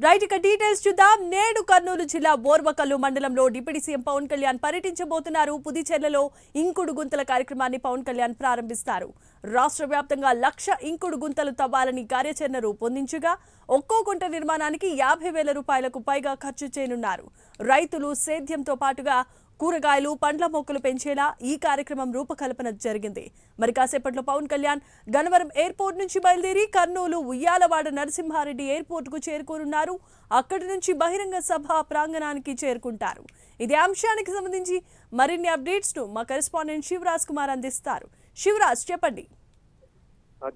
Right ఇక details చూద్దాం. నేడు కర్నూలు జిల్లా బోర్వకల్లు మండలంలో డిప్యూటీ సీఎం పవన్ కళ్యాణ్ పర్యటించబోతున్నారు. పుదుచ్చేరిలో ఇంకుడు గుంతల కార్యక్రమాన్ని పవన్ కళ్యాణ్ ప్రారంభిస్తారు. రాష్ట్ర వ్యాప్తంగా 1,00,000 ఇంకుడు గుంతలు తవ్వాలని కార్యాచరణ రూపొందించగా ఒక్కో గుంట నిర్మాణానికి 50,000 రూపాయలకు పైగా ఖర్చు చేయనున్నారు. రైతులు సేద్యంతో పాటుగా కూరగాయలు పండ్ల మొక్కలు పెంచేలా ఈ కార్యక్రమం రూపకల్పన జరిగింది. మరి కాసేపట్లో పవన్ కళ్యాణ్ గన్నవరం ఎయిర్పోర్ట్ నుంచి బయలుదేరి కర్నూలు ఉయ్యాలవాడ నరసింహారెడ్డి ఎయిర్పోర్ట్ కు చేరుకోనున్నారు. అక్కడి నుంచి బహిరంగ సభ ప్రాంగణానికి చేరుకుంటారు. ఇదే అంశానికి సంబంధించి మరిన్ని అప్డేట్స్ ను మా కరెస్పాండెంట్ శివరాజ్ కుమార్ అందిస్తారు. శివరాజ్, చెప్పండి.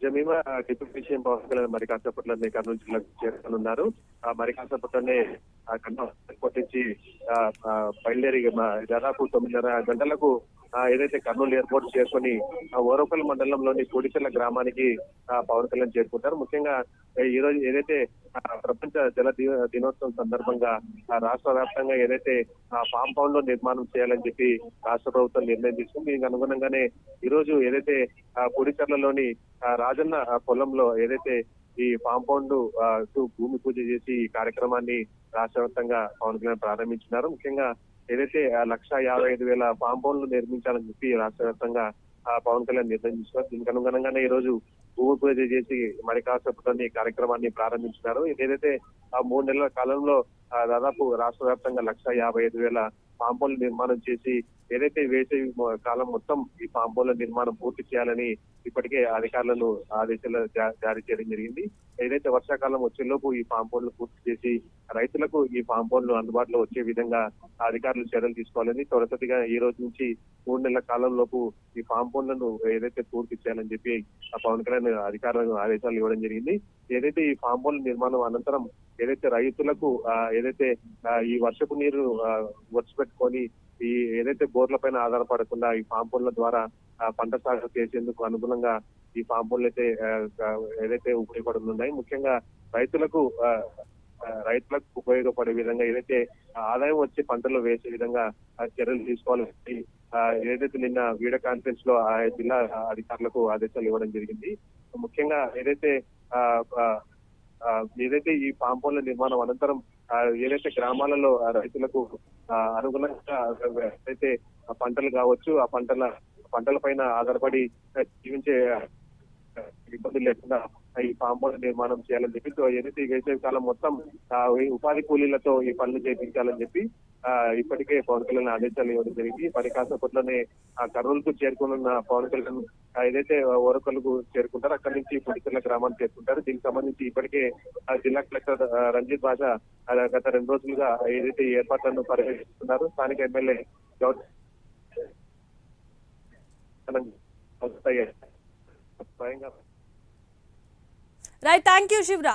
జమీమా డిప్యూటీ సీఎం పవన్ కళ్యాణ్ మరి కాసేపట్లోనే కర్నూలు జిల్లాకు చేరుకున్నారు. మరి కాసేపట్లోనే కర్నూలు ఎయిర్పోర్ట్ నుంచి బయలుదేరి దాదాపు 9:30 గంటలకు ఏదైతే కర్నూలు ఎయిర్పోర్ట్ చేరుకొని ఓరకల్ మండలంలోని కోడిచెర్ల గ్రామానికి పవన్ కళ్యాణ్ చేరుకుంటారు. ముఖ్యంగా ఈ రోజు ఏదైతే ప్రపంచ జల దినోత్సవం సందర్భంగా రాష్ట్ర వ్యాప్తంగా ఏదైతే ఫామ్ పౌండ్ లో నిర్మాణం చేయాలని చెప్పి రాష్ట్ర ప్రభుత్వం నిర్ణయం తీసుకుంది. దీనికి అనుగుణంగానే ఈ రోజు ఏదైతే కోడిచెర్లలోని రాజన్న పొలంలో ఏదైతే ఈ ఫామ్ పౌండ్ భూమి పూజ చేసి ఈ కార్యక్రమాన్ని రాష్ట్ర వ్యాప్తంగా పవన్ కళ్యాణ్ ప్రారంభించినారు. ముఖ్యంగా ఏదైతే 1,55,000 ఫామ్ పౌండ్లు నిర్మించాలని చెప్పి రాష్ట్ర వ్యాప్తంగా పవన్ కళ్యాణ్ నిర్ణయించారు. దీనికి అనుగుణంగానే ఈ రోజు భూమి పూజ చేసి మరి కాసేపట్లోని కార్యక్రమాన్ని ప్రారంభించినారు. ఏదైతే 3 నెలల కాలంలో దాదాపు రాష్ట్ర వ్యాప్తంగా 1,55,000 ఫామ్ పౌండ్ల నిర్మాణం చేసి ఏదైతే వేసవి కాలం మొత్తం ఈ ఫామ్ పౌండ్ల నిర్మాణం పూర్తి చేయాలని ఇప్పటికే అధికారులను ఆదేశాలు జారీ చేయడం జరిగింది. ఏదైతే వర్షాకాలం వచ్చేలోపు ఈ ఫామ్ పౌండ్లు పూర్తి చేసి రైతులకు ఈ ఫామ్ పౌండ్లు అందుబాటులో వచ్చే విధంగా అధికారులు చర్యలు తీసుకోవాలని త్వరతగా ఈ రోజు నుంచి 3 నెలల కాలంలోపు ఈ ఫామ్ పౌండ్లను ఏదైతే పూర్తి చేయాలని చెప్పి పవన్ కళ్యాణ్ అధికారులకు ఆదేశాలు ఇవ్వడం జరిగింది. ఏదైతే ఈ ఫామ్ పౌండ్ల నిర్మాణం అనంతరం ఏదైతే రైతులకు ఏదైతే ఈ వర్షపు నీరు వచ్చిపెట్టుకొని ఈ ఏదైతే బోర్ల పైన ఆధారపడకుండా ఈ ఫామ్ పౌండ్ల ద్వారా పంట సాగు చేసేందుకు అనుగుణంగా ఈ ఫామ్ పౌండ్లు అయితే ఏదైతే ఉపయోగపడుతున్నాయి. ముఖ్యంగా రైతులకు ఉపయోగపడే విధంగా ఏదైతే ఆదాయం వచ్చే పంటలు వేసే విధంగా చర్యలు తీసుకోవాలని ఏదైతే నిన్న వీడియో కాన్ఫరెన్స్ లో జిల్లా అధికారులకు ఆదేశాలు ఇవ్వడం జరిగింది. ముఖ్యంగా ఏదైతే ఈ ఫామ్ పౌండ్ల నిర్మాణం అనంతరం ఏదైతే గ్రామాలలో రైతులకు అనుగుణంగా ఏదైతే పంటలు కావచ్చు ఆ పంటల పైన ఆధారపడి జీవించే ఇబ్బందులు లేకుండా ఈ ఫామ్ పౌండ్ నిర్మాణం చేయాలని చెప్పి ఏదైతే ఈ వేసవి కాలం మొత్తం ఉపాధి కూలీలతో ఈ పనులు చేయించాలని చెప్పి ఇప్పటికే పవన్ కళ్యాణ్ ఆదేశాలు ఇవ్వడం జరిగింది. మరి కాసేపట్లోనే కర్నూలుకు చేరుకున్న పవన్ కళ్యాణ్ ఏదైతే ఓరకల్లుకు చేరుకుంటారో అక్కడి నుంచి పుడిచెర్ల గ్రామానికి చేరుకుంటారు. దీనికి సంబంధించి ఇప్పటికే జిల్లా కలెక్టర్ రంజిత్ బాషా గత 2 రోజులుగా ఏదైతే ఏర్పాట్లను పర్యవేక్షిస్తున్నారు. స్థానిక ఎమ్మెల్యే స్వయంగా రైట్, థ్యాంక్ యూ శివరాజ్.